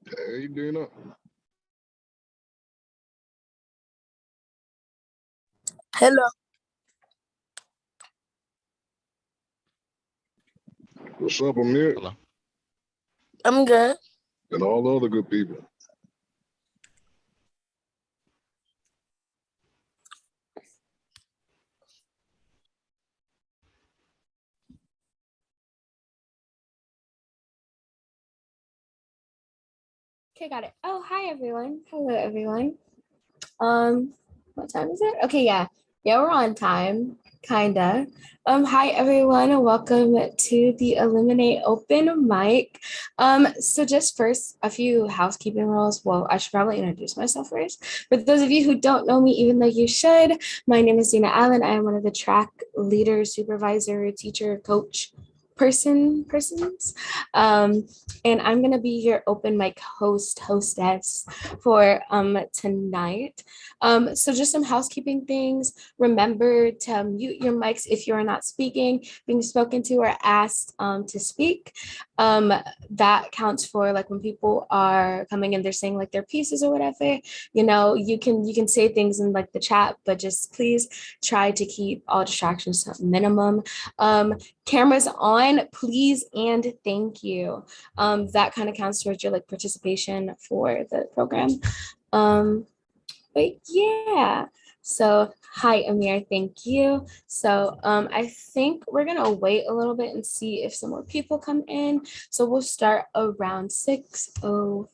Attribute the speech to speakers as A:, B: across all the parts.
A: Hey, Dina.
B: Hello,
A: What's up, Amir?
C: Hello.
B: I'm good.
A: And all the other good people.
D: Okay, got it. Oh, hi everyone. Hello everyone. Um, what time is it? Okay, yeah. Yeah, we're on time, kinda. Hi everyone, and welcome to the Illuminate Open Mic. So just first, a few housekeeping rules. Well, I should probably introduce myself first. For those of you who don't know me, even though you should, my name is Dina Allen. I am one of the track leader, supervisor, teacher, coach persons. And I'm gonna be your open mic hostess for tonight. So just some housekeeping things. Remember to mute your mics if you are not speaking, being spoken to, or asked to speak. Um, that counts for like when people are coming in, they're saying like their pieces or whatever. You can say things in like the chat, but just please try to keep all distractions to a minimum. Cameras on, please and thank you. That kind of counts towards your like participation for the program. Um, but yeah, so hi Amir, thank you. So I think we're gonna wait a little bit and see if some more people come in. So we'll start around 6:05.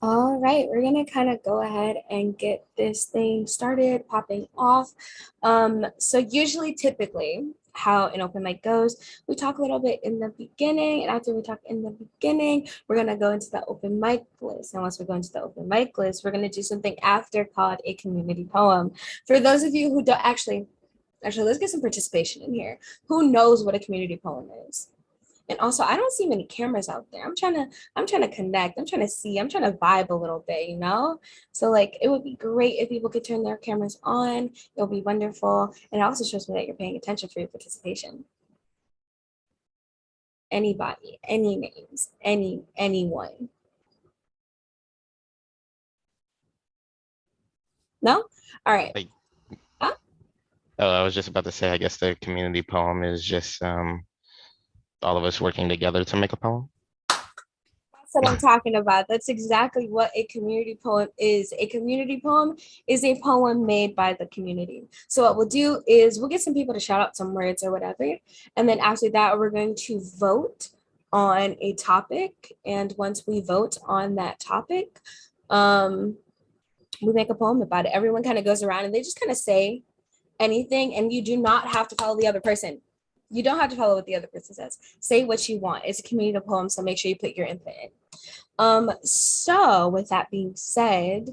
D: All right, we're gonna kind of go ahead and get this thing started, popping off. So usually, typically, how an open mic goes, we talk a little bit in the beginning, and after we talk in the beginning, we're gonna go into the open mic list. And once we go into the open mic list, we're gonna do something after called a community poem. For those of you who don't actually, let's get some participation in here. Who knows what a community poem is? And also, I don't see many cameras out there. I'm trying to connect. I'm trying to see. I'm trying to vibe a little bit, you know? So like it would be great if people could turn their cameras on. It'll be wonderful. And it also shows me that you're paying attention for your participation. Anybody, any names, anyone. No? All right.
C: Like,
D: Huh?
C: oh, I was just about to say, I guess the community poem is just all of us working together to make a poem.
D: That's what I'm talking about. That's exactly what a community poem is. A community poem is a poem made by the community. So what we'll do is we'll get some people to shout out some words or whatever. And then after that, we're going to vote on a topic. And once we vote on that topic, we make a poem about it. Everyone kind of goes around and they just kind of say anything, and you do not have to follow the other person. You don't have to follow what the other person says. Say what you want. It's a community poem, so make sure you put your input in. So with that being said,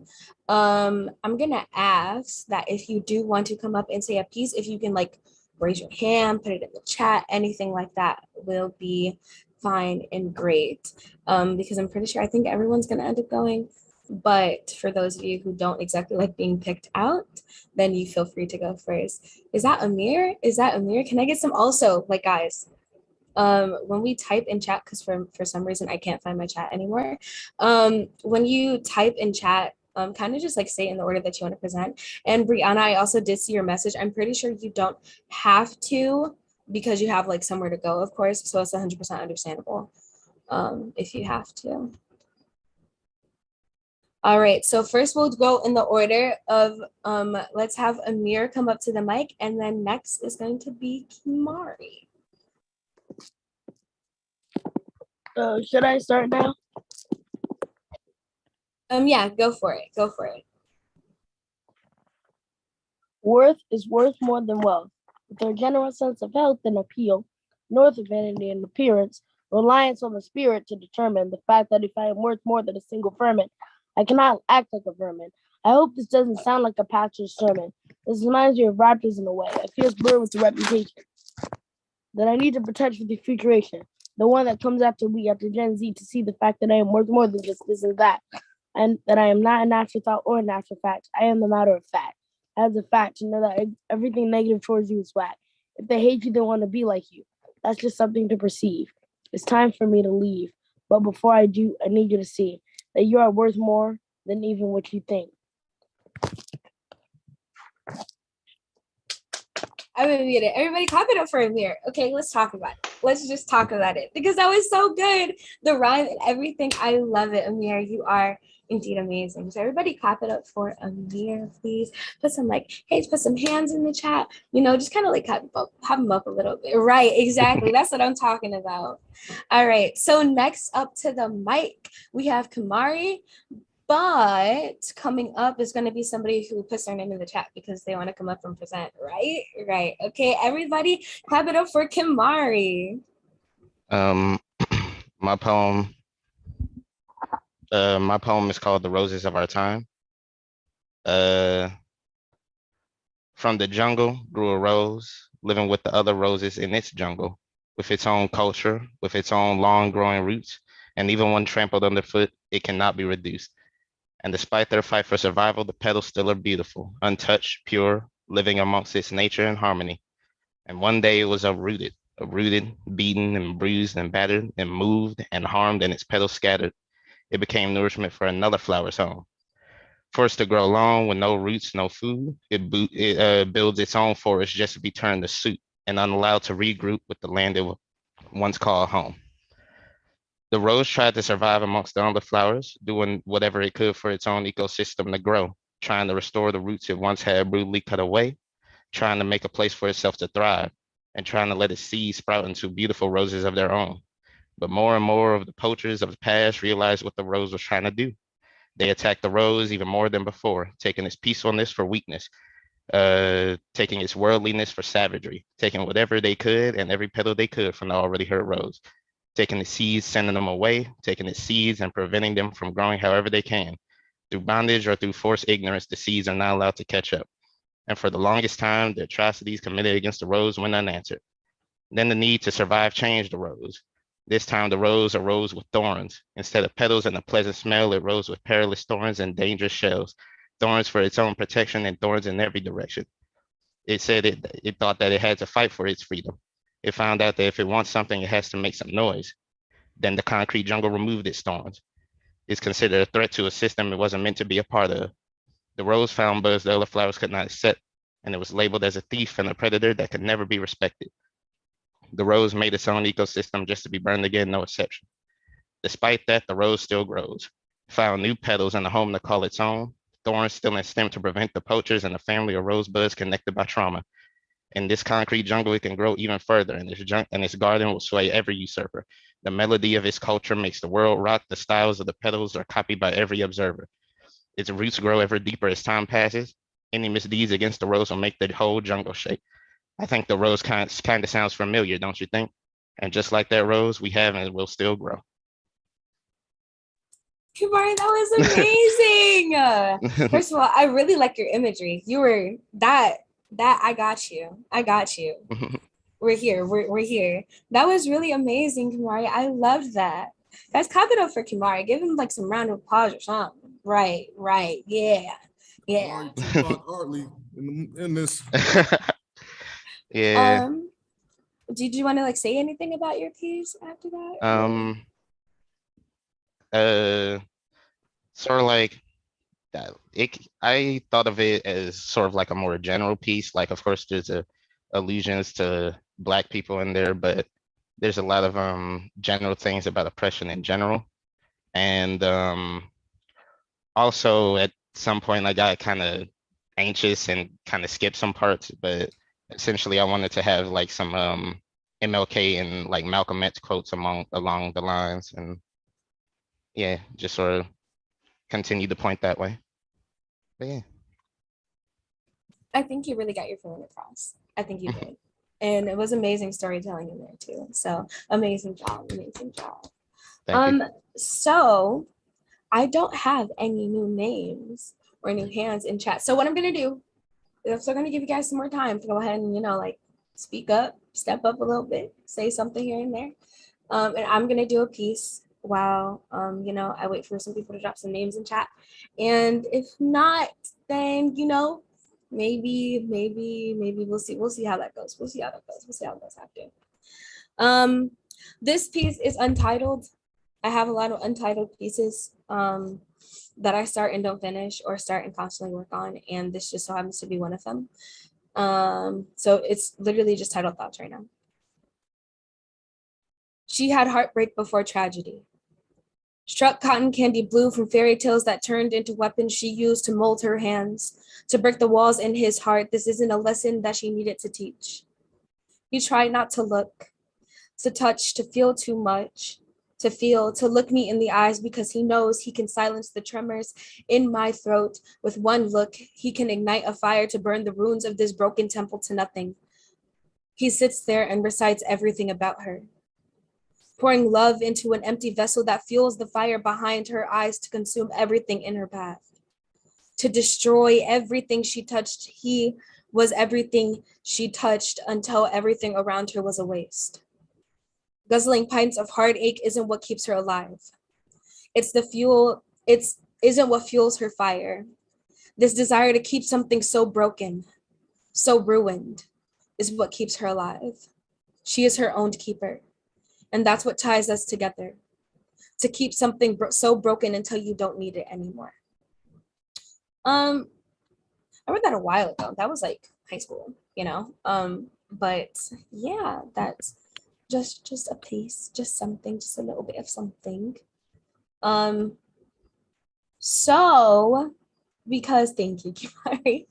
D: I'm gonna ask that if you do want to come up and say a piece, if you can like raise your hand, put it in the chat, anything like that will be fine and great. Because I'm pretty sure I think everyone's gonna end up going. But for those of you who don't exactly like being picked out, then you feel free to go first. Is that Amir? Is that Amir? Can I get some also, like guys, when we type in chat, because for some reason I can't find my chat anymore. When you type in chat, kind of just like say in the order that you want to present. And Brianna, I also did see your message. I'm pretty sure you don't have to because you have like somewhere to go, of course. So it's 100% understandable if you have to. All right, so first we'll go in the order of, let's have Amir come up to the mic, and then next is going to be Kimari.
B: Should I start now?
D: Yeah, go for it. Go for it.
B: Worth is worth more than wealth. With her general sense of health and appeal, north of vanity and appearance, reliance on the spirit to determine the fact that if I am worth more than a single ferment, I cannot act like a vermin. I hope this doesn't sound like a pastor's sermon. This reminds me of Raptors in a way, a fierce bird with a reputation that I need to protect for the futuration, the one that comes after Gen Z, to see the fact that I am worth more than just this and that, and that I am not an afterthought or a natural fact. I am the matter of fact. As a fact, to know that everything negative towards you is whack. If they hate you, they want to be like you. That's just something to perceive. It's time for me to leave. But before I do, I need you to see that you are worth more than even what you think.
D: I'm gonna mute it. Everybody clap it up for Amir. Okay, let's talk about it. Let's just talk about it because that was so good. The rhyme and everything. I love it, Amir. You are indeed amazing. So everybody clap it up for Amir, please. Put some like, hey, put some hands in the chat. You know, just kind of like have them up a little bit. Right, exactly. That's what I'm talking about. All right. So next up to the mic, we have Kimari. But coming up is going to be somebody who puts their name in the chat because they want to come up and present, right? Right. Okay, everybody, clap it up for Kimari.
C: My poem is called "The Roses of Our Time." From the jungle grew a rose, living with the other roses in its jungle, with its own culture, with its own long growing roots, and even when trampled underfoot, it cannot be reduced. And despite their fight for survival, the petals still are beautiful, untouched, pure, living amongst its nature and harmony. And one day it was uprooted, beaten and bruised and battered and moved and harmed, and its petals scattered. It became nourishment for another flower's home. Forced to grow long with no roots, no food, it builds its own forest just to be turned to soup and unallowed to regroup with the land it once called home. The rose tried to survive amongst the other flowers, doing whatever it could for its own ecosystem to grow, trying to restore the roots it once had brutally cut away, trying to make a place for itself to thrive, and trying to let its seeds sprout into beautiful roses of their own. But more and more of the poachers of the past realized what the rose was trying to do. They attacked the rose even more than before, taking its peacefulness for weakness, taking its worldliness for savagery, taking whatever they could and every petal they could from the already hurt rose, taking the seeds, sending them away, taking its seeds and preventing them from growing however they can. Through bondage or through forced ignorance, the seeds are not allowed to catch up. And for the longest time, the atrocities committed against the rose went unanswered. Then the need to survive changed the rose. This time the rose arose with thorns. Instead of petals and a pleasant smell, it rose with perilous thorns and dangerous shells. Thorns for its own protection and thorns in every direction. It said it thought that it had to fight for its freedom. It found out that if it wants something, it has to make some noise. Then the concrete jungle removed its thorns. It's considered a threat to a system it wasn't meant to be a part of. The rose found buds the other flowers could not accept, and it was labeled as a thief and a predator that could never be respected. The rose made its own ecosystem just to be burned again, no exception. Despite that, the rose still grows, found new petals and a home to call its own, thorns still in stem to prevent the poachers and a family of rosebuds connected by trauma. In this concrete jungle, it can grow even further, and its garden will sway every usurper. The melody of its culture makes the world rock. The styles of the petals are copied by every observer. Its roots grow ever deeper as time passes. Any misdeeds against the rose will make the whole jungle shake. I think the rose kind of sounds familiar, don't you think? And just like that rose, we have and will still grow.
D: Kimari, that was amazing. First of all, I really like your imagery. You were that I got you. We're here. We're here. That was really amazing, Kimari. I loved that. Guys, clap it up for Kimari. Give him like some round of applause or something. Right. Yeah.
A: Hartley in this.
C: Yeah.
D: Did you want to like say anything about your piece after that?
C: Sort of like that. I thought of it as sort of like a more general piece. Like, of course, there's allusions to Black people in there, but there's a lot of general things about oppression in general. And also at some point I got kind of anxious and kind of skipped some parts, but essentially I wanted to have like some MLK and like Malcolm X quotes along the lines, and yeah, just sort of continue to point that way. But yeah.
D: I think you really got your feeling across. I think you did. And it was amazing storytelling in there too. So amazing job.
C: Thank you.
D: So I don't have any new names or new hands in chat. So what I'm gonna do is I'm still gonna give you guys some more time to go ahead and like speak up, step up a little bit, say something here and there. And I'm gonna do a piece while I wait for some people to drop some names in chat. And if not, then maybe we'll see how that goes. We'll see how that goes after. This piece is untitled. I have a lot of untitled pieces that I start and don't finish, or start and constantly work on, and this just so happens to be one of them. So it's literally just titled Thoughts right now. She had heartbreak before tragedy. Struck cotton candy blue from fairy tales that turned into weapons she used to mold her hands, to break the walls in his heart. This isn't a lesson that she needed to teach. He tried not to look, to touch, to feel too much, to feel, to look me in the eyes, because he knows he can silence the tremors in my throat. With one look, he can ignite a fire to burn the ruins of this broken temple to nothing. He sits there and recites everything about her, pouring love into an empty vessel that fuels the fire behind her eyes to consume everything in her path, to destroy everything she touched. He was everything she touched until everything around her was a waste. Guzzling pints of heartache isn't what keeps her alive. It's the fuel, isn't what fuels her fire. This desire to keep something so broken, so ruined, is what keeps her alive. She is her own keeper. And that's what ties us together, to keep something so broken until you don't need it anymore. I read that a while ago. That was like high school, but yeah, that's just a piece, just something, just a little bit of something. So, because thank you, Kimari.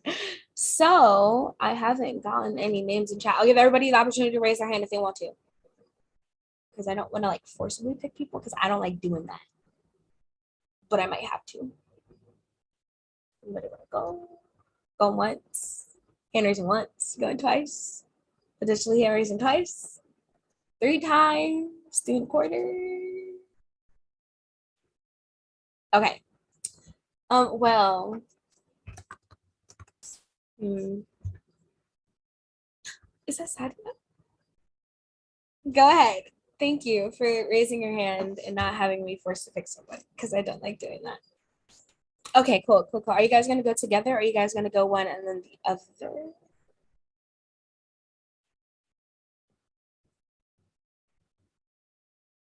D: So I haven't gotten any names in chat. I'll give everybody the opportunity to raise their hand if they want to, because I don't want to like forcibly pick people, because I don't like doing that, but I might have to. Anybody want to go? Going once. Hand raising once. Going twice. Potentially hand raising twice. 3 times. Student quarter. Okay. Well. Is that sad? Go ahead. Thank you for raising your hand and not having me forced to pick someone because I don't like doing that. Okay, cool. Are you guys gonna go together or are you guys gonna go one and then the other?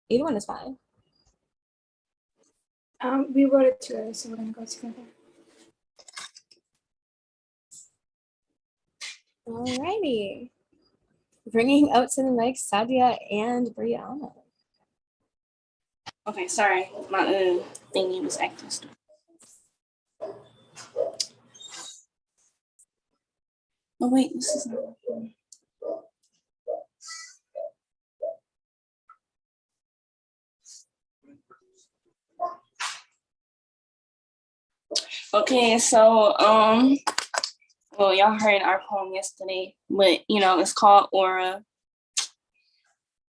D: Either one is fine.
E: We wrote it together, so we're gonna go together.
D: Alrighty. Bringing out to the mic Sadia and Brianna.
F: Okay, sorry, my thingy was acting stupid. Oh wait, this is not working. Okay, so well, y'all heard our poem yesterday, but you know, it's called Aura.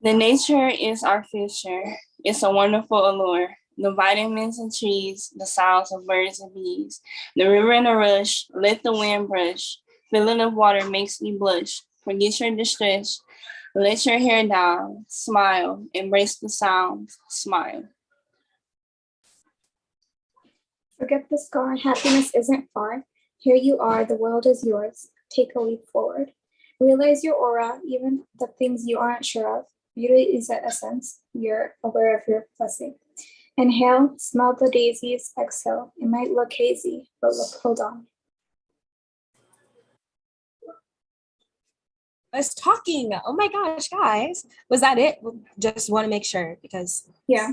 F: The nature is our future. It's a wonderful allure. The vitamins and trees, the sounds of birds and bees, the river in a rush, let the wind brush. Feeling of water makes me blush. Forget your distress. Let your hair down. Smile. Embrace the sounds. Smile.
E: Forget the scar, happiness isn't far. Here you are, the world is yours. Take a leap forward. Realize your aura, even the things you aren't sure of. Beauty is an essence. You're aware of your blessing. Inhale, smell the daisies. Exhale. It might look hazy, but look, hold on.
D: I was talking. Oh my gosh, guys. Was that it? Just want to make sure because
E: Yeah.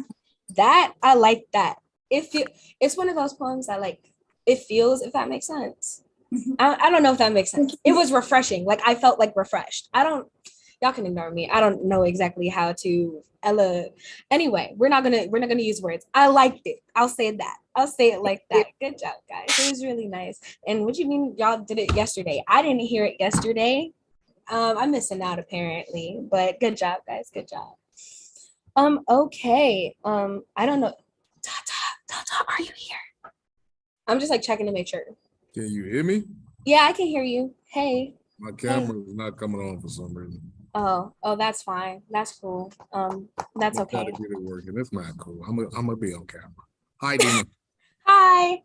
D: that I like that. It's one of those poems that like it feels, if that makes sense. I don't know if that makes sense. It was refreshing. Like I felt like refreshed. Y'all can ignore me. I don't know exactly how to anyway, we're not gonna use words. I liked it. I'll say that. I'll say it like that. Good job, guys. It was really nice. And what do you mean y'all did it yesterday? I didn't hear it yesterday. I'm missing out apparently, but good job, guys. Good job. Okay. I don't know. Tata, are you here? I'm just like checking to make sure.
A: Can you hear me?
D: Yeah, I can hear you. Hey.
A: My camera is not coming on for some reason.
D: Oh, that's fine. That's cool. That's
A: I'm trying
D: okay.
A: to get it working. It's not cool. I'm gonna be on camera. Hi, Dina.
D: Hi,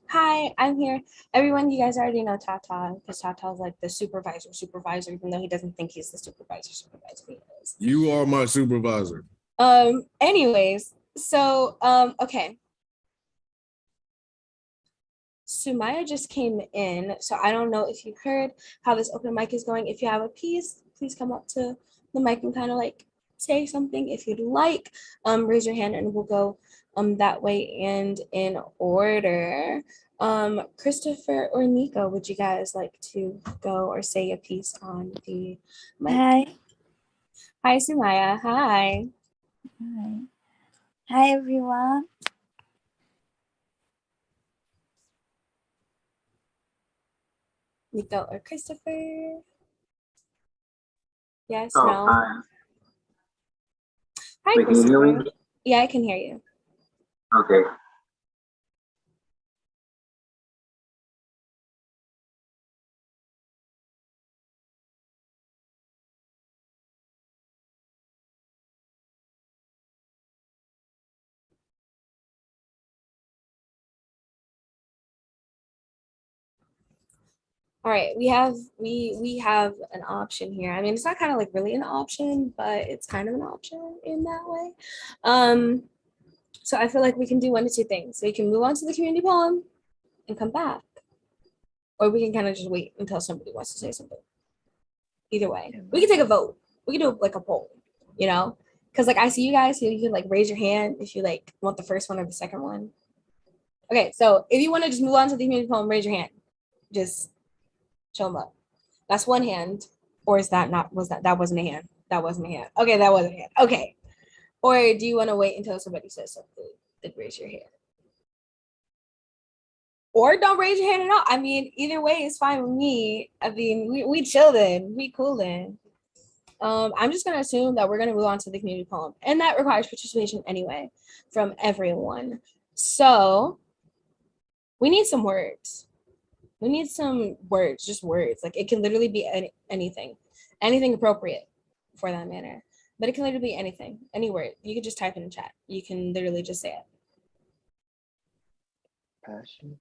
D: I'm here. Everyone, you guys already know Tata because Tata's like the supervisor, even though he doesn't think he's the supervisor, he is.
A: You are my supervisor.
D: Anyways, so okay. Sumaya just came in, so I don't know if you heard how this open mic is going. If you have a piece, please come up to the mic and kind of like say something if you'd like. Raise your hand and we'll go that way and in order. Christopher or Nico, would you guys like to go or say a piece on the mic?
G: Hi.
D: Hi, Sumaya. Hi.
G: Hi. Hi, everyone.
D: Nico or Christopher? Yes,
H: Oh,
D: no?
H: hi.
D: Hi,
H: Wait, can you hear
D: Christopher.
H: me?
D: Yeah, I can hear you.
H: Okay.
D: All right, we have an option here. I mean, it's not kind of like really an option, but it's kind of an option in that way. So I feel like we can do one of two things. So you can move on to the community poem and come back, or we can kind of just wait until somebody wants to say something. Either way, we can take a vote. We can do like a poll, you know, because like I see you guys, so you can like raise your hand if you like want the first one or the second one. Okay, so if you want to just move on to the community poem, raise your hand. Just show them up. That's one hand. Or is that not, that wasn't a hand? That wasn't a hand. Okay, that wasn't a hand. Okay. Or do you want to wait until somebody says something? Then raise your hand. Or don't raise your hand at all. I mean, either way is fine with me. I mean, we chilling, we coolin'. I'm just gonna assume that we're gonna move on to the community poem, and that requires participation anyway from everyone. So we need some words. We need some words, just words. Like it can literally be anything appropriate for that matter. But it can literally be anything, any word. You could just type in the chat. You can literally just say it.
C: Passion.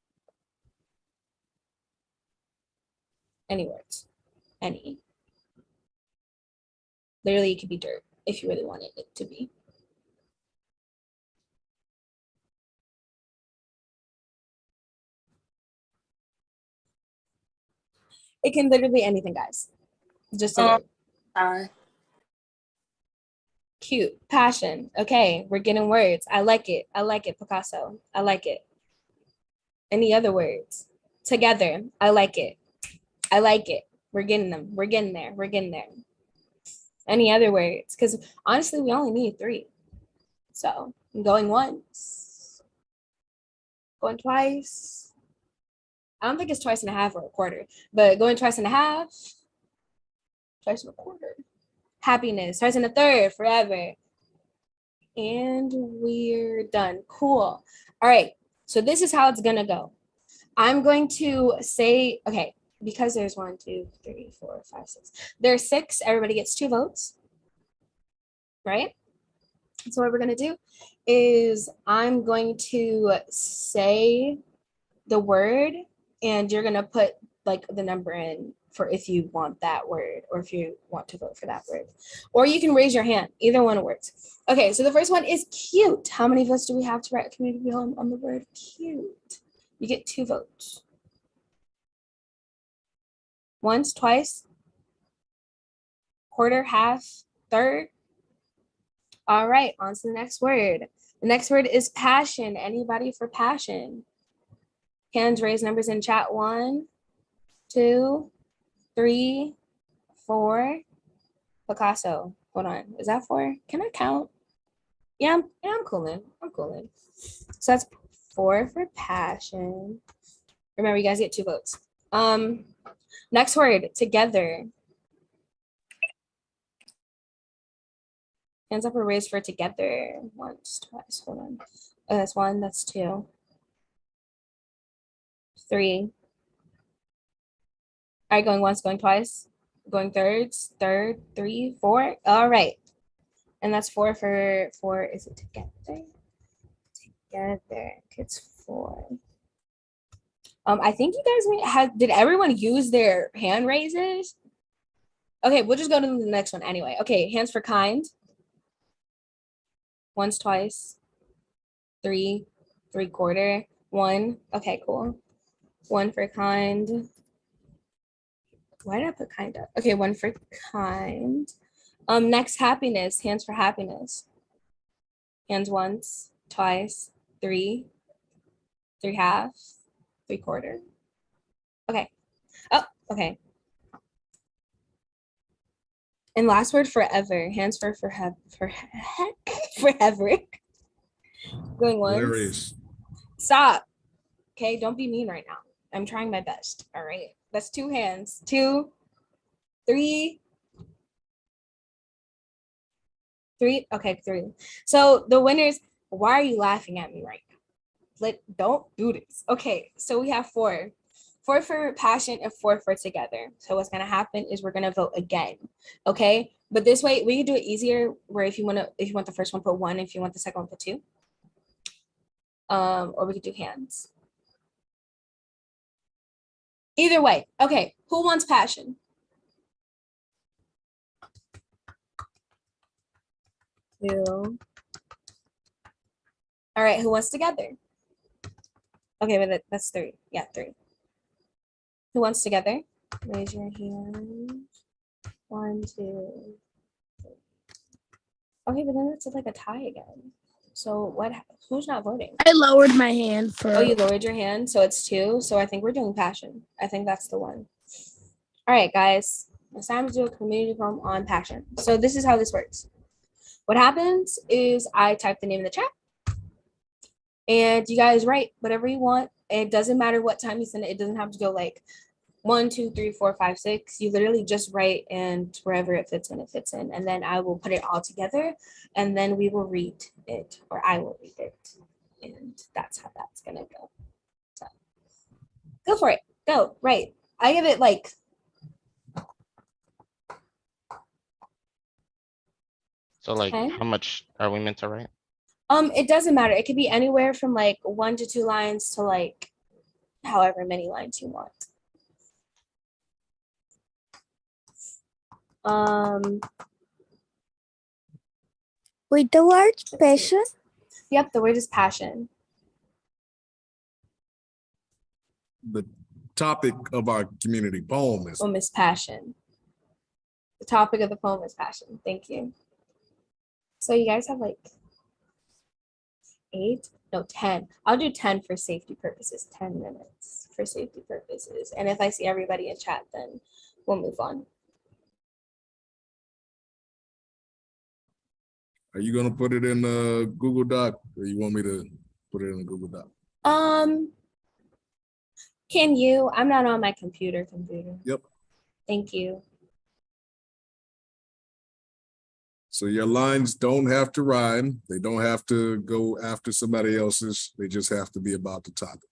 D: Any words, any. Literally, it could be dirt if you really wanted it to be. It can literally be anything, guys. Just a word. Cute, passion. Okay, we're getting words. I like it. I like it, Picasso. I like it. Any other words? Together. I like it. I like it. We're getting them. We're getting there. We're getting there. Any other words? Because honestly, we only need 3. So going once, going twice. I don't think it's twice and a half or a quarter, but going twice and a half, twice and a quarter. Happiness, twice and a third, forever. And we're done. Cool. All right. So this is how it's gonna go. I'm going to say, okay, because there's 1, 2, 3, 4, 5, 6. There's 6. Everybody gets 2 votes. Right? So what we're gonna do is I'm going to say the word and you're gonna put like the number in for if you want that word or if you want to vote for that word. Or you can raise your hand. Either one works. Okay, so the first one is cute. How many votes do we have to write a community poem on the word cute? You get 2 votes. Once, twice, quarter, half, third. All right, on to the next word. The next word is passion. Anybody for passion? Hands raised, numbers in chat. 1, 2, 3, 4. Picasso. Hold on. Is that 4? Can I count? Yeah, I'm cooling. I'm cooling. So that's 4 for passion. Remember, you guys get 2 votes. Next word, together. Hands up or raised for together. Once, twice, hold on. That's 1, that's 2. 3. All right, going once, going twice, going thirds, third, 3, 4. All right. And that's 4 for 4. Is it together? Together. It's 4. I think you guys did everyone use their hand raises? Okay, we'll just go to the next one anyway. Okay, hands for kind. Once, twice, 3, 3/4, 1. Okay, cool. 1 for kind. Why did I put kind up? Okay, 1 for kind. Next, happiness. Hands for happiness. Hands once, twice, 3, 3/2, 3/4. Okay. Oh, okay. And last word, forever. Hands for heck, forever. Going once.
A: Hilarious.
D: Stop. Okay, don't be mean right now. I'm trying my best. All right. That's 2 hands. 2, 3. 3. Okay, 3. So the winners, why are you laughing at me right now? Don't do this. Okay, so we have 4. 4 for passion and 4 for together. So what's gonna happen is we're gonna vote again. Okay, but this way we can do it easier. Where if you want the first one, put 1. If you want the second one, put 2. Or we could do hands. Either way. Okay, who wants passion? Two. All right, who wants together? Okay, but that's 3. Yeah, 3. Who wants together? Raise your hand. 1, 2, 3. Okay, but then it's like a tie again. So who's not voting?
B: I lowered my hand for.
D: Oh, you lowered your hand, so it's 2. So I think we're doing passion. I think that's the one. All right, guys. It's time to do a community poem on passion. So this is how this works. What happens is I type the name in the chat. And you guys write whatever you want It doesn't matter what time you send it. It doesn't have to go like 1, 2, 3, 4, 5, 6. You literally just write and wherever it fits in, it fits in. And then I will put it all together and then we will read it, or I will read it. And that's how that's gonna go. So go for it. Go. Right. I give it like
C: So like,
D: 10.
C: how much are we meant to write?
D: It doesn't matter. It could be anywhere from like 1 to 2 lines to like however many lines you want.
G: With the word passion,
D: Yep, the word is passion.
A: The topic of our community poem is
D: Poem is passion. The topic of the poem is passion. Thank you. So you guys have like 8, no 10. I'll do 10 for safety purposes. 10 minutes for safety purposes. And if I see everybody in chat, then we'll move on.
A: Are you gonna put it in Google Doc, or you want me to put it in a Google Doc?
D: Can you? I'm not on my computer.
A: Yep.
D: Thank you.
A: So your lines don't have to rhyme. They don't have to go after somebody else's. They just have to be about the topic.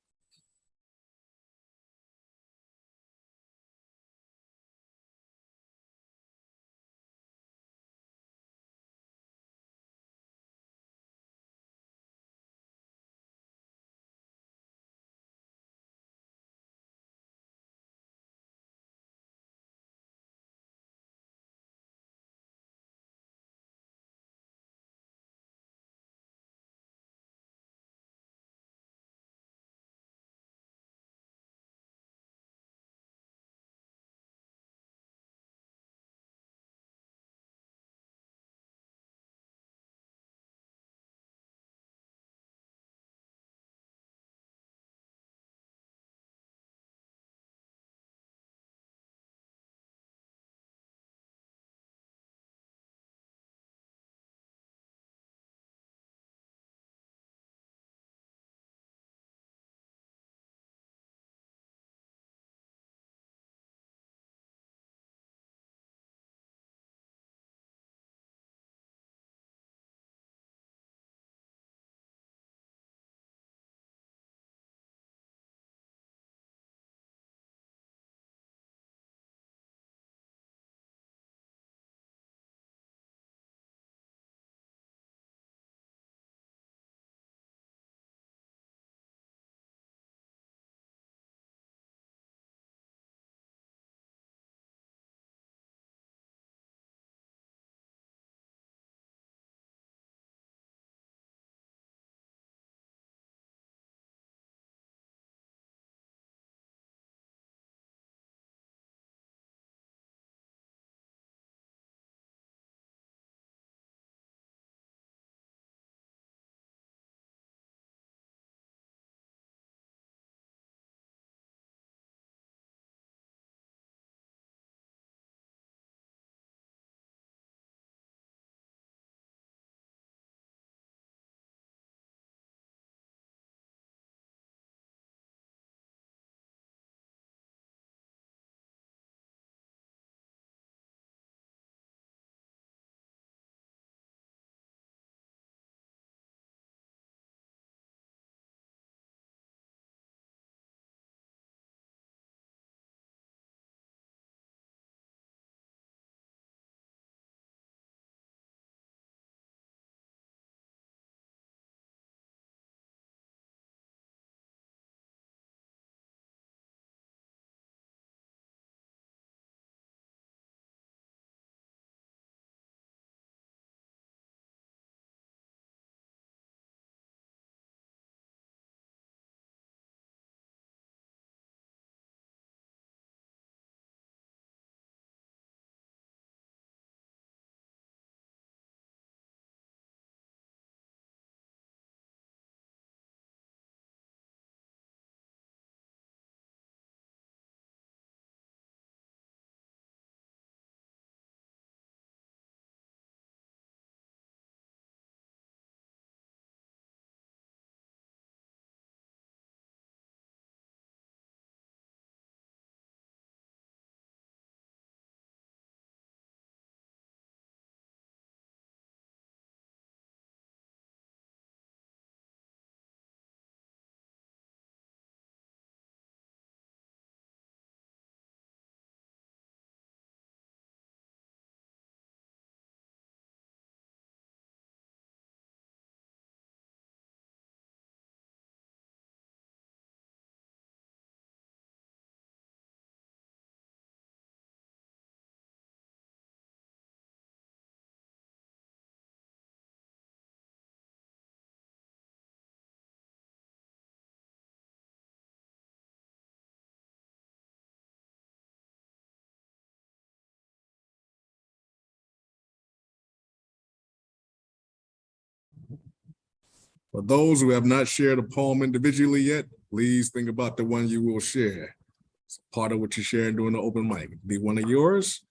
A: For those who have not shared a poem individually yet, please think about the one you will share. It's part of what you're sharing during the open mic. It could be one of yours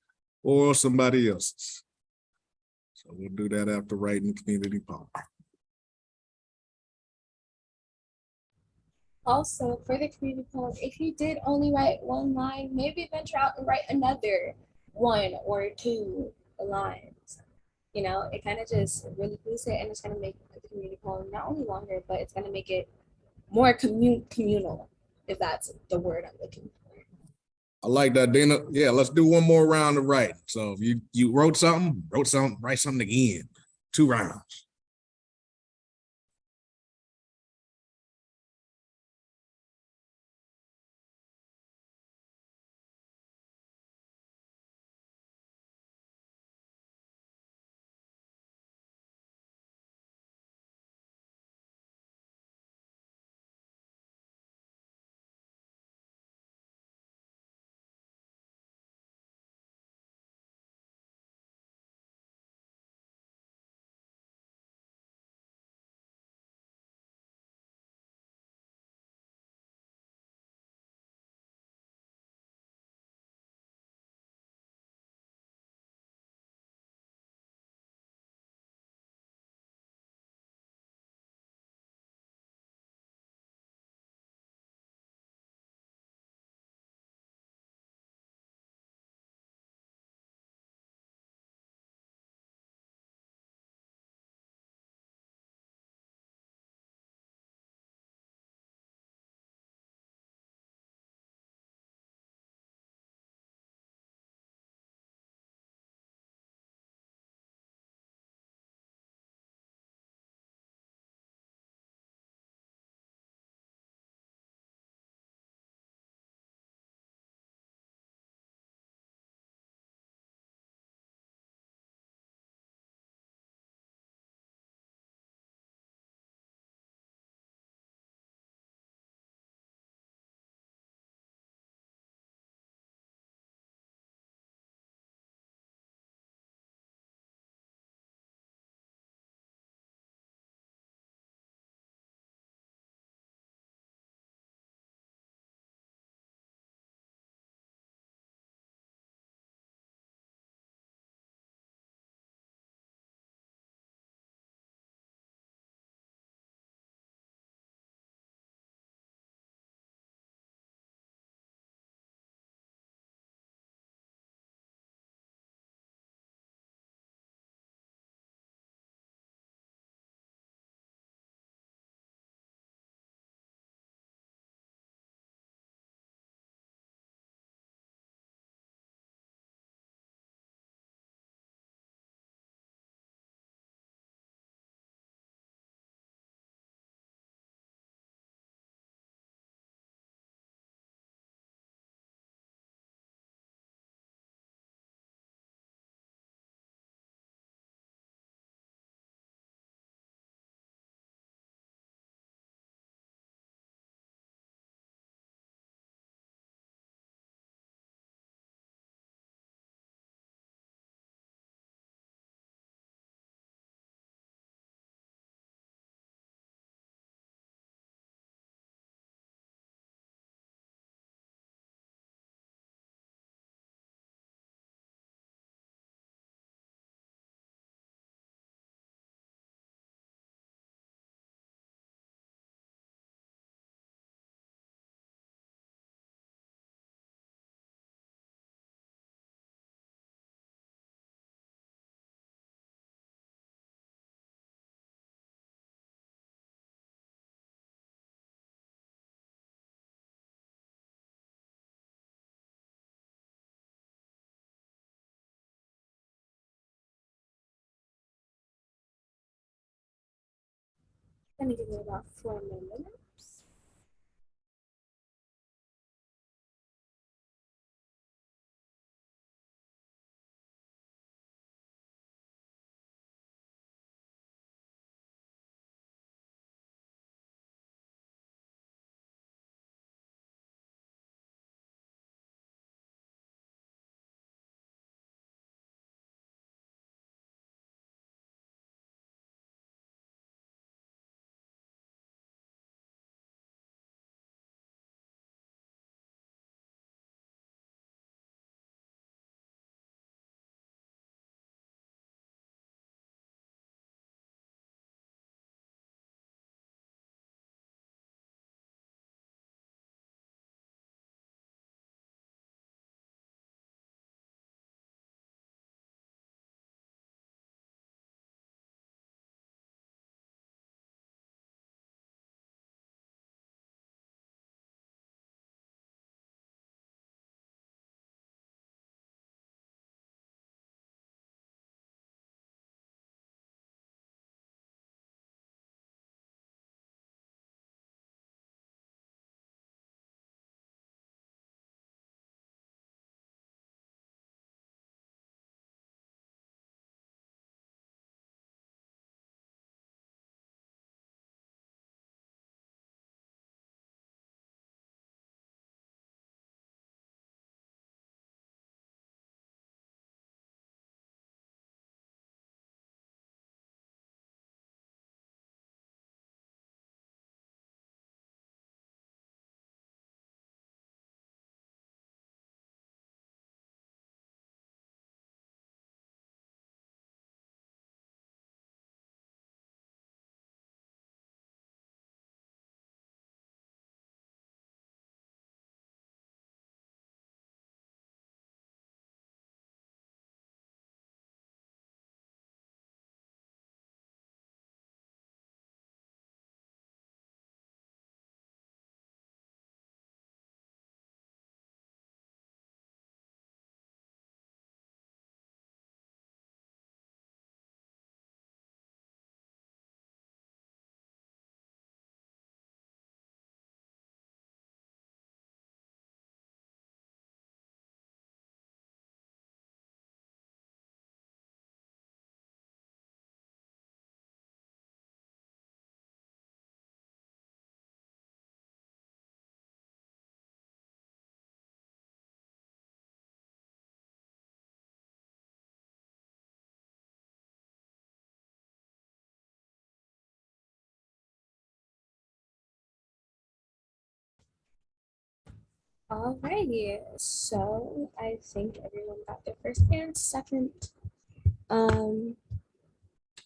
A: or somebody else's. So we'll do that after writing community poem.
D: Also, for the community poem, if you did only write one line, maybe venture out and write another 1 or 2 lines. You know, it kind of just really boosts it, and it's going to make the community poem not only longer, but it's going to make it more communal, if that's the word I'm looking for.
A: I like that, Dana. Yeah, let's do one more round of writing. So if you wrote something, write something again. 2 rounds.
D: Gonna give it about 4 more minutes. Alrighty, so I think everyone got their first and second um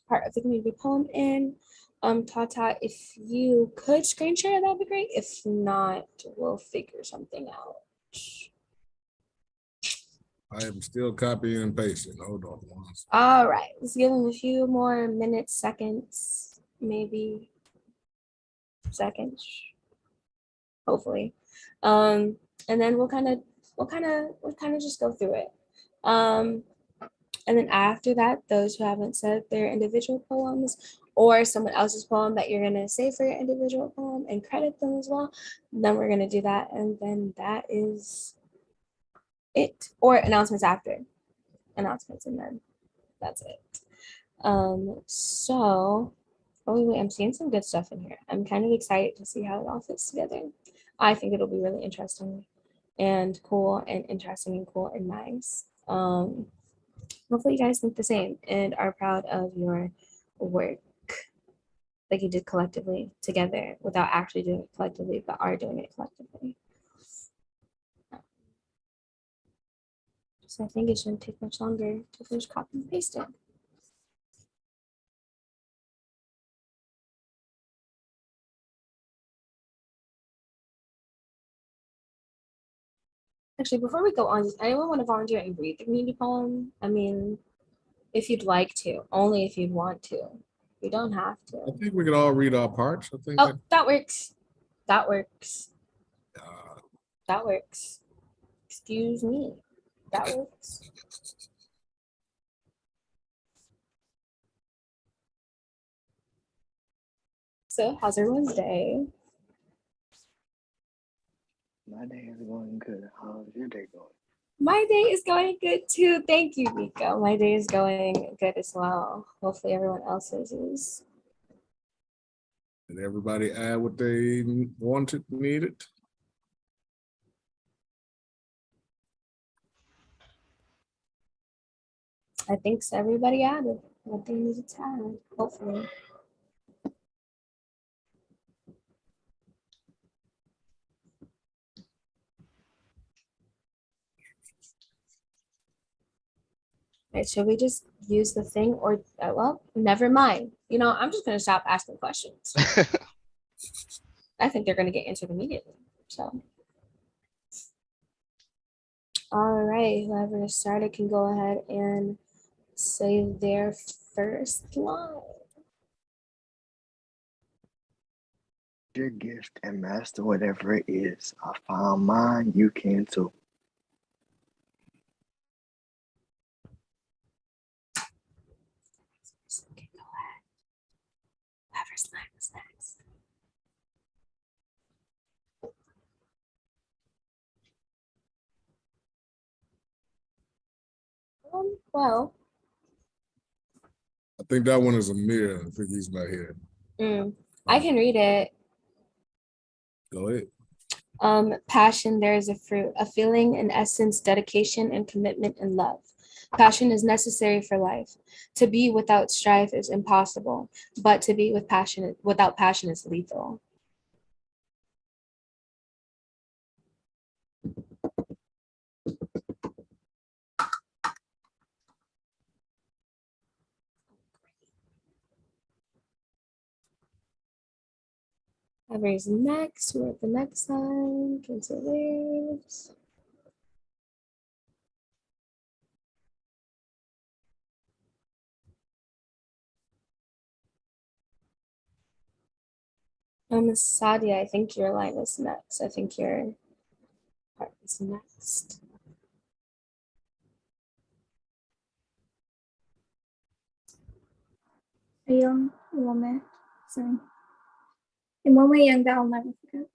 D: part of the community poem in. Tata, if you could screen share, that'd be great. If not, we'll figure something out.
A: I am still copying and pasting. Hold on.
D: All right, let's give them a few more minutes, seconds, maybe seconds, hopefully. And then we'll kind of just go through it. And then after that, those who haven't said their individual poems or someone else's poem that you're gonna say for your individual poem and credit them as well, then we're gonna do that. And then that is it. Or announcements after. Announcements and then that's it. So, oh wait, I'm seeing some good stuff in here. I'm kind of excited to see how it all fits together. I think it'll be really interesting and cool and interesting and cool and nice. Hopefully you guys think the same and are proud of your work like you did collectively together without actually doing it collectively, but are doing it collectively. So I think it shouldn't take much longer to finish copy and pasting. Actually, before we go on, does anyone want to volunteer and read the community poem? I mean, if you'd like to, only if you'd want to. You don't have
A: I
D: to.
A: think we can all read our parts. I think
D: Oh, that works. That works.
A: uh,
D: That works. Excuse me. That works. So, how's everyone's day?
H: My day is going good. How's your day going?
D: My day is going good too. Thank you, Nico. My day is going good as well. Hopefully, everyone else's is.
A: did everybody add what they wanted, needed?
D: I think so. Everybody added what they needed to add, hopefully. Right, should we just use the thing or, well, never mind. You know, I'm just going to stop asking questions. I think they're going to get answered immediately. So, all right, whoever started can go ahead and say their first line.
H: Your gift and master whatever it is. I found mine, you can too.
D: Okay, go ahead. Whoever's line is next. Well,
A: I think that one is a mirror. I think he's not here.
D: I can read it.
A: Go ahead.
D: Passion, there is a fruit, a feeling, an essence, dedication, and commitment and love. Passion is necessary for life. To be without strife is impossible, but to be without passion is lethal. Whoever's next, we're at the next line. Cancel waves. Sadia, I think your line is next. I think your part is next.
E: A young woman, sorry. In one way young that I'll never forget.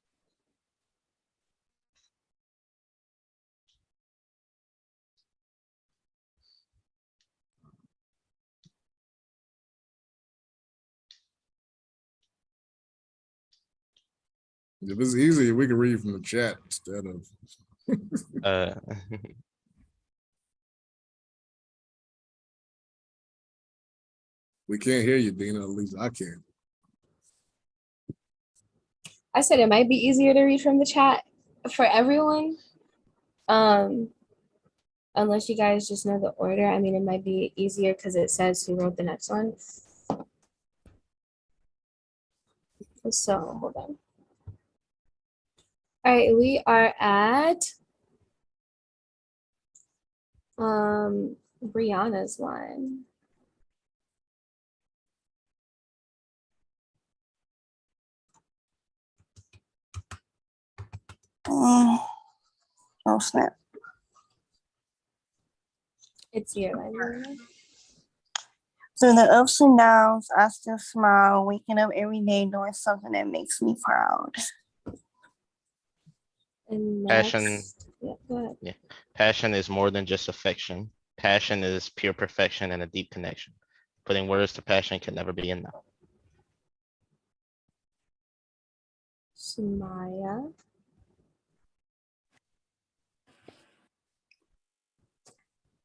A: If it's easy, we can read from the chat instead of.
C: Uh,
A: We can't hear you, Dina. At least I can.
D: I said it might be easier to read from the chat. for everyone, unless you guys just know the order, I mean, it might be easier because it says who wrote the next one. So hold on. All right, we are at Brianna's one.
I: Oh snap.
D: It's your line, Brianna.
I: Through the ups and downs, I still smile, waking up every day doing something that makes me proud.
D: And
C: Passion.
D: next, yeah, go ahead.
C: Yeah. Passion is more than just affection. Passion is pure perfection and a deep connection. Putting words to passion can never be enough.
D: Samaya.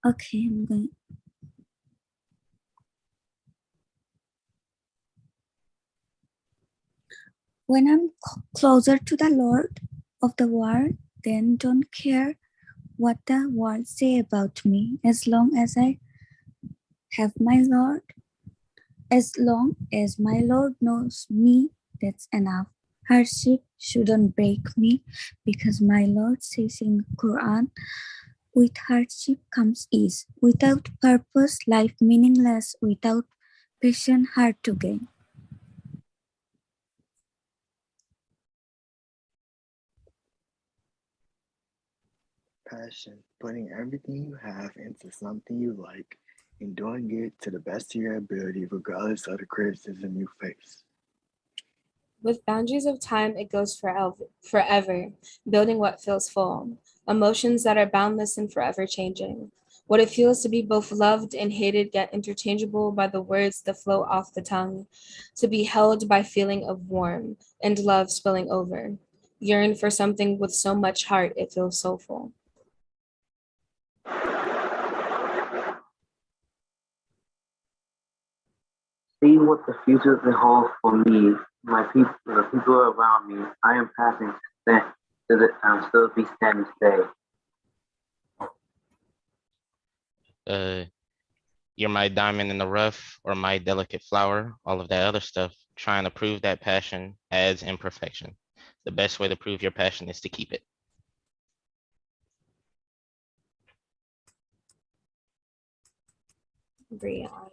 G: Okay, I'm going. When I'm closer to the Lord of the world, then don't care what the world say about me, as long as I have my Lord. As long as my Lord knows me, that's enough. Hardship shouldn't break me, because my Lord says in Quran, with hardship comes ease. Without purpose, life meaningless. Without passion, hard to gain.
H: Passion, putting everything you have into something you like and doing it to the best of your ability, regardless of the criticism you face.
D: With boundaries of time, it goes forever, building what feels full. Emotions that are boundless and forever changing. What it feels to be both loved and hated, yet interchangeable by the words that flow off the tongue. To be held by feeling of warmth and love spilling over. Yearn for something with so much heart, it feels soulful.
J: See what the future can hold for me, my people, the people around me. I am passing still be standing today.
C: You're my diamond in the rough or my delicate flower, all of that other stuff. Trying to prove that passion adds imperfection. The best way to prove your passion is to keep it.
D: Brianna.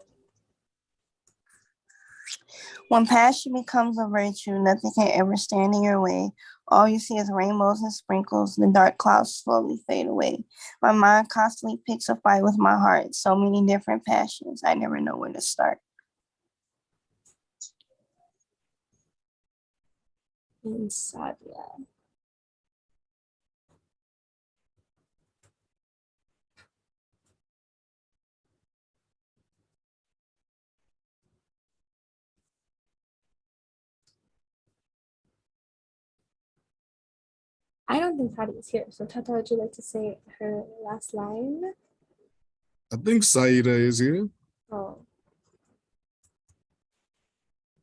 I: When passion becomes a virtue, nothing can ever stand in your way. All you see is rainbows and sprinkles. The dark clouds slowly fade away. My mind constantly picks a fight with my heart. So many different passions. I never know where to start.
D: And Sadia. I don't think Sadia is here. So Tata, would you like to say her last line?
A: I think Saida is here,
D: Oh,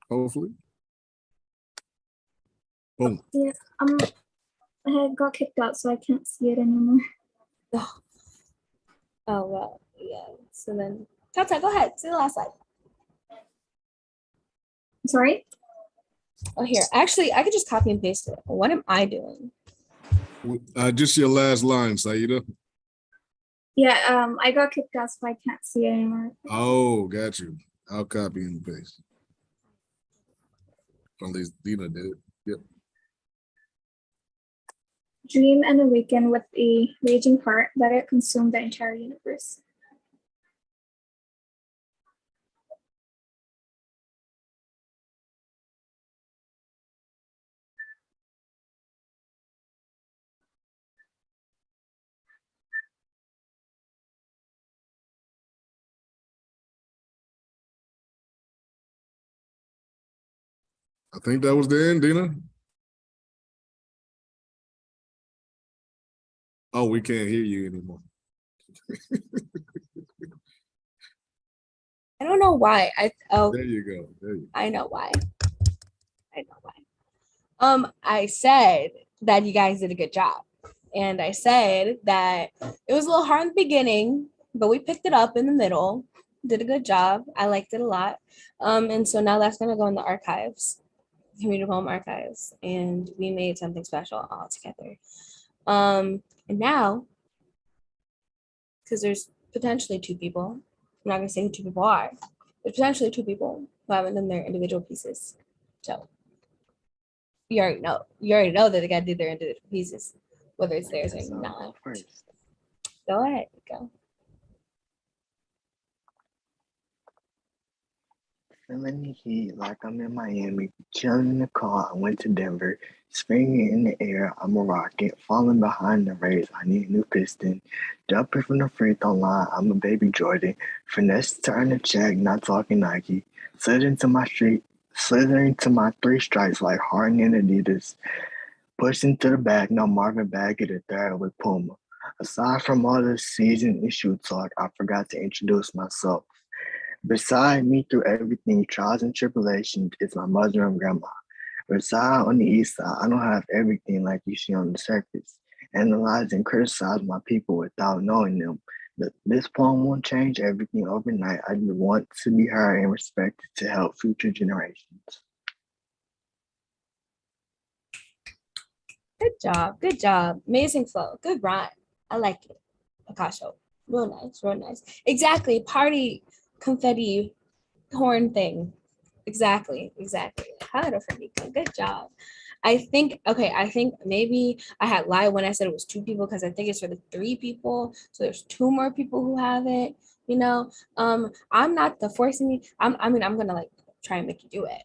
A: hopefully. Boom.
E: Yeah, I got kicked out, so I can't see it anymore.
D: oh well, yeah. So then, Tata, go ahead. Say the last line.
E: Sorry?
D: Oh, here. Actually, I could just copy and paste it. What am I doing?
A: Just your last line, Saida.
E: Yeah, I got kicked out, so I can't see it anymore.
A: Oh, got you. I'll copy and paste. At least Dina did. Yep.
E: Dream and awaken with a raging heart, let it consume the entire universe.
A: I think that was the end, Dina. Oh, we can't hear you anymore.
D: I don't know why.
A: There you go. There you go.
D: I know why. I know why. I said that you guys did a good job. And I said that it was a little hard in the beginning, but we picked it up in the middle, did a good job. I liked it a lot. And so now that's gonna go in the archives, community poem archives, and we made something special all together. And now, because there's potentially two people, I'm not gonna say who two people are, there's potentially two people who haven't done their individual pieces. So you already know that they gotta do their individual pieces, whether it's theirs or not.
H: First.
D: Go ahead, go.
H: Feeling the heat like I'm in Miami, chilling in the car. I went to Denver, springing in the air. I'm a rocket, falling behind the race. I need a new piston. Jumping from the free throw line. I'm a baby Jordan. Finesse to earn a check, not talking Nike. Slithering to my three stripes like Harden and Adidas. Pushing to the back, no Marvin Baggett at third with Puma. Aside from all the season issue talk, I forgot to introduce myself. Beside me through everything, trials and tribulations, is my mother and grandma. Reside on the east side, I don't have everything like you see on the surface. Analyze and criticize my people without knowing them. This poem won't change everything overnight. I just want to be heard and respected to help future generations.
D: Good job. Amazing flow, good rhyme. I like it. Picasso, real nice. Exactly, party confetti horn thing. Exactly. Hello, Ferniko. Good job. I think maybe I had lied when I said it was two people because I think it's for the three people. So there's two more people who have it, you know. I'm not the forcing I'm gonna like try and make you do it.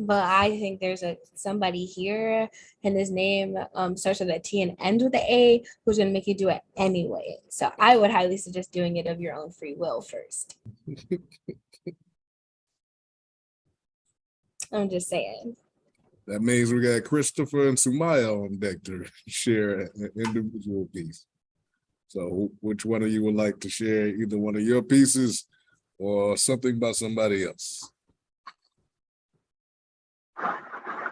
D: But I think there's somebody here and his name starts with a T and ends with an A who's gonna make you do it anyway. So I would highly suggest doing it of your own free will first. I'm just saying.
A: That means we got Christopher and Sumaya on deck to share an individual piece. So which one of you would like to share either one of your pieces or something about somebody else?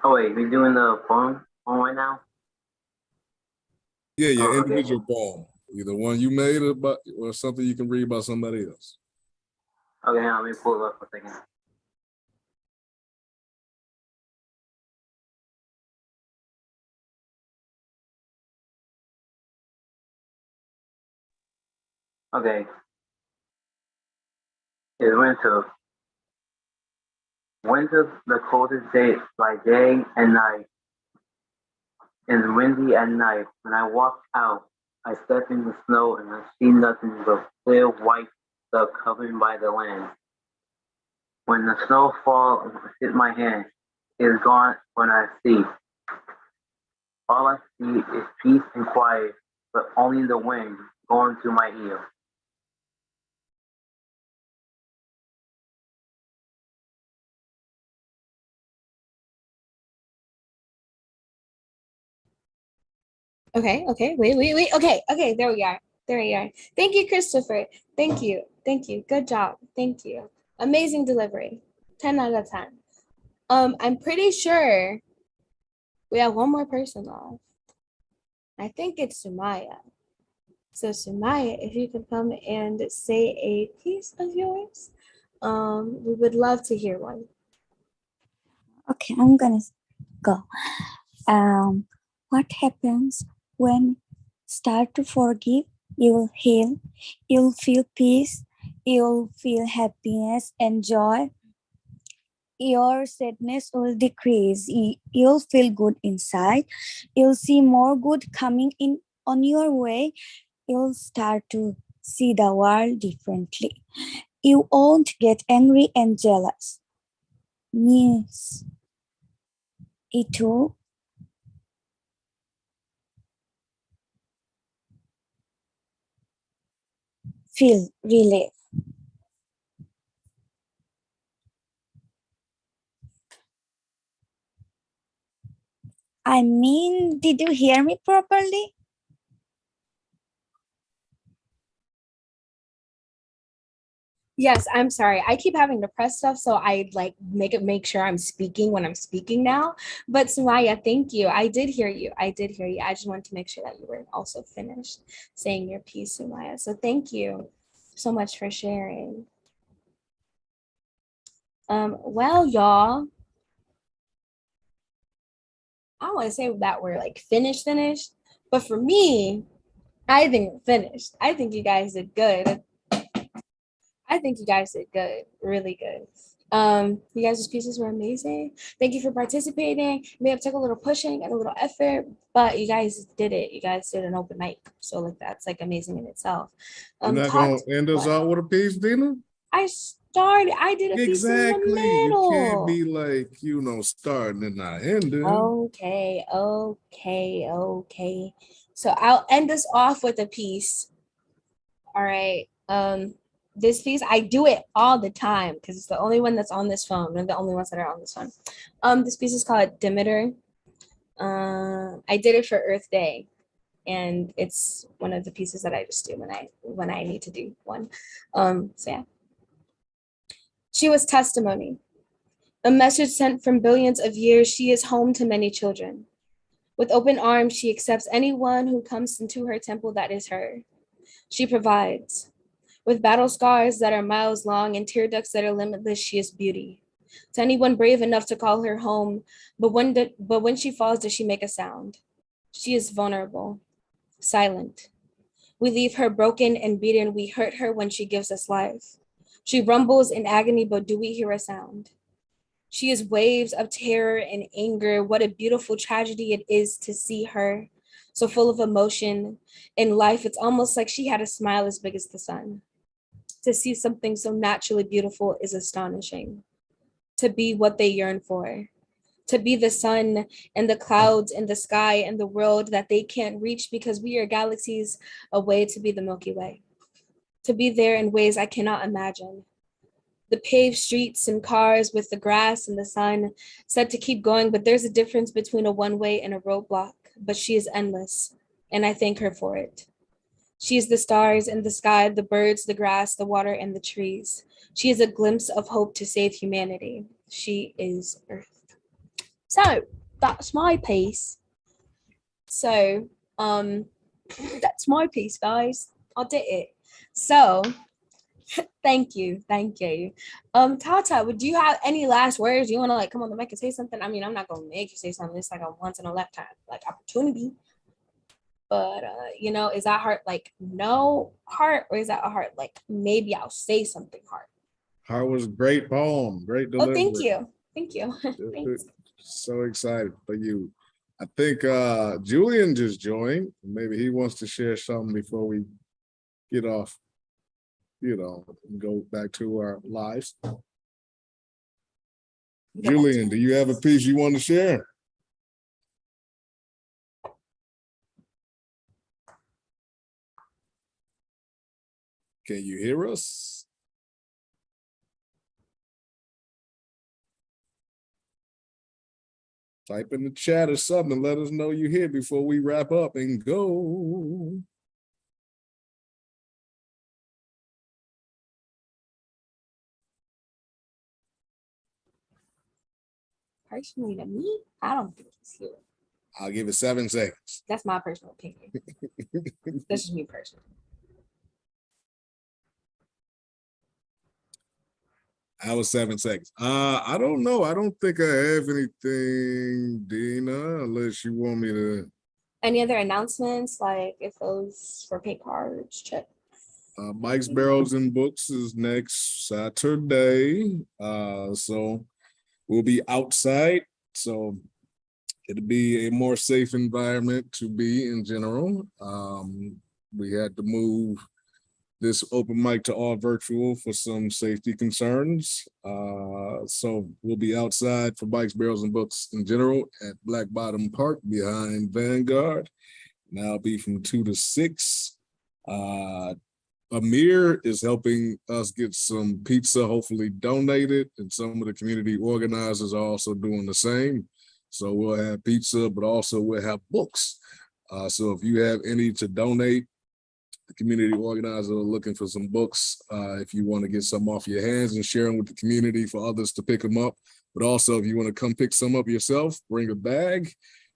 J: Oh wait, we doing the poem right now?
A: Yeah, your
J: Oh, okay.
A: individual poem. Either one you made about or something you can read about somebody else.
J: Okay, hang on, let me pull it up for a second. Okay. It's winter. Winter's the coldest day by day and night. It's windy at night. When I walk out, I step in the snow and I see nothing but clear white stuff covered by the land. When the snow falls and hit my hand, it is gone when I see. All I see is peace and quiet, but only the wind going through my ear.
D: Okay, wait. Okay, there we are. Thank you, Christopher. Thank you. Good job. Thank you. Amazing delivery. 10 out of 10. I'm pretty sure we have one more person left. I think it's Sumaya. So Sumaya, if you could come and say a piece of yours, we would love to hear one.
G: Okay, I'm gonna go. What happens when start to forgive? You'll heal, you'll feel peace, you'll feel happiness and joy. Your sadness will decrease. You'll feel good inside. You'll see more good coming in on your way. You'll start to see the world differently. You won't get angry and jealous. Miss itu feel relief. I mean, did you hear me properly?
D: Yes, I'm sorry. I keep having to press stuff, so I like make sure I'm speaking when I'm speaking now. But Sumaya, thank you. I did hear you. I did hear you. I just wanted to make sure that you were also finished saying your piece, Sumaya. So thank you so much for sharing. Well, y'all, I don't want to say that we're like finished, but for me, I think we're finished. I think you guys did good. I think you guys did good, really good. You guys' pieces were amazing. Thank you for participating. It may have took a little pushing and a little effort, but you guys did it. You guys did an open mic. So like that's like amazing in itself.
A: You're not gonna end us out with a piece, Dina?
D: I did a piece in the
A: Exactly. You can't
D: middle.
A: be like, starting and not ending.
D: Okay. So I'll end us off with a piece. All right. This piece, I do it all the time because it's the only one that's on this phone. One of the only ones that are on this phone. This piece is called Demeter. I did it for Earth Day, and it's one of the pieces that I just do when I need to do one. So yeah. She was testimony. A message sent from billions of years. She is home to many children. With open arms, she accepts anyone who comes into her temple that is her. She provides. With battle scars that are miles long and tear ducts that are limitless, she is beauty. To anyone brave enough to call her home, but when she falls, does she make a sound? She is vulnerable, silent. We leave her broken and beaten. We hurt her when she gives us life. She rumbles in agony, but do we hear a sound? She is waves of terror and anger. What a beautiful tragedy it is to see her, so full of emotion. In life, it's almost like she had a smile as big as the sun. To see something so naturally beautiful is astonishing. To be what they yearn for. To be the sun and the clouds and the sky and the world that they can't reach because we are galaxies away, to be the Milky Way. To be there in ways I cannot imagine. The paved streets and cars with the grass and the sun said to keep going, but there's a difference between a one-way and a roadblock. But she is endless, and I thank her for it. She is the stars and the sky, the birds, the grass, the water, and the trees. She is a glimpse of hope to save humanity. She is Earth. So that's my piece. So that's my piece, guys. I did it. So thank you. Tata, would you have any last words? You want to like come on the mic and say something? I mean, I'm not gonna make you say something. It's like a once in a lifetime like opportunity. But is that heart like no heart, or is that a heart like maybe I'll say something heart?
A: Heart was a great poem, great delivery.
D: Oh, thank you. Thanks.
A: So excited for you. I think Julian just joined. Maybe he wants to share something before we get off, and go back to our lives. Julian, do you have a piece you want to share? Can you hear us? Type in the chat or something. Let us know you're here before we wrap up and go.
D: Personally, to me, I don't think he's here.
A: I'll give it 7 seconds.
D: That's my personal opinion. That's just me personally.
A: I was 7 seconds. I don't know. I don't think I have anything, Dina, unless you want me to.
D: Any other announcements, like if those for pay cards, check?
A: Mike's Barrels and Books is next Saturday. So we'll be outside. So it'll be a more safe environment to be in general. We had to move this open mic to all virtual for some safety concerns. So we'll be outside for Bikes, Barrels, and Books in general at Black Bottom Park behind Vanguard. And that'll be from 2 to 6. Amir is helping us get some pizza, hopefully donated, and some of the community organizers are also doing the same. So we'll have pizza, but also we'll have books. So if you have any to donate, the community organizer looking for some books, if you want to get some off your hands and share them with the community for others to pick them up. But also, if you want to come pick some up yourself, bring a bag.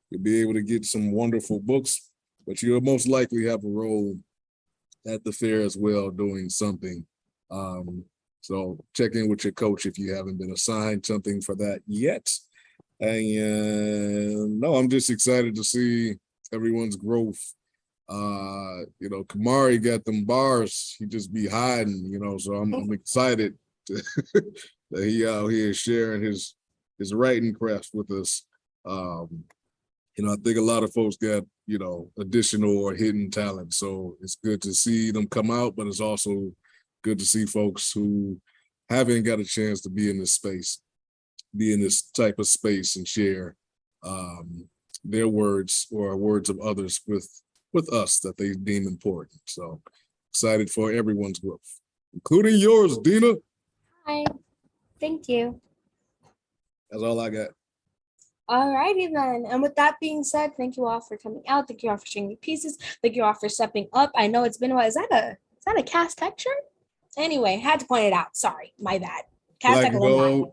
A: You'll be able to get some wonderful books, but you'll most likely have a role at the fair as well doing something. So check in with your coach if you haven't been assigned something for that yet. And no, I'm just excited to see everyone's growth. You know, Kamari got them bars. He just be hiding, you know, so I'm excited to, that he out here sharing his writing craft with us. You know, I think a lot of folks got, you know, additional or hidden talent. So it's good to see them come out, but it's also good to see folks who haven't got a chance to be in this space, be in this type of space and share their words or words of others with us that they deem important. So excited for everyone's growth, including yours, Dina.
D: Hi, thank you.
A: That's all I got.
D: All righty then. And with that being said, thank you all for coming out. Thank you all for sharing your pieces. Thank you all for stepping up. I know it's been a while. Is that a Cast Tech shirt? Anyway, had to point it out. Sorry, my bad. Cast Tech alumni.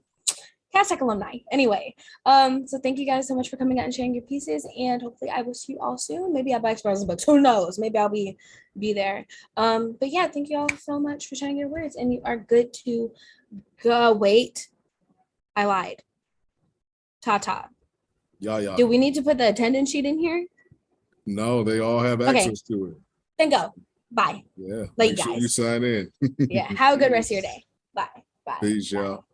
D: Cast Tech alumni. Anyway, so thank you guys so much for coming out and sharing your pieces. And hopefully I will see you all soon. Maybe I'll buy Express books. Who knows? Maybe I'll be there. But yeah, thank you all so much for sharing your words. And you are good to go. Wait, I lied. Ta-ta.
A: Yeah.
D: Do we need to put the attendance sheet in here?
A: No, they all have access to it.
D: Then go. Bye.
A: Yeah.
D: Late
A: Make sure
D: guys.
A: you sign in.
D: Yeah. Have a good rest of your day. Bye. Bye.
A: Peace,
D: Bye.
A: y'all.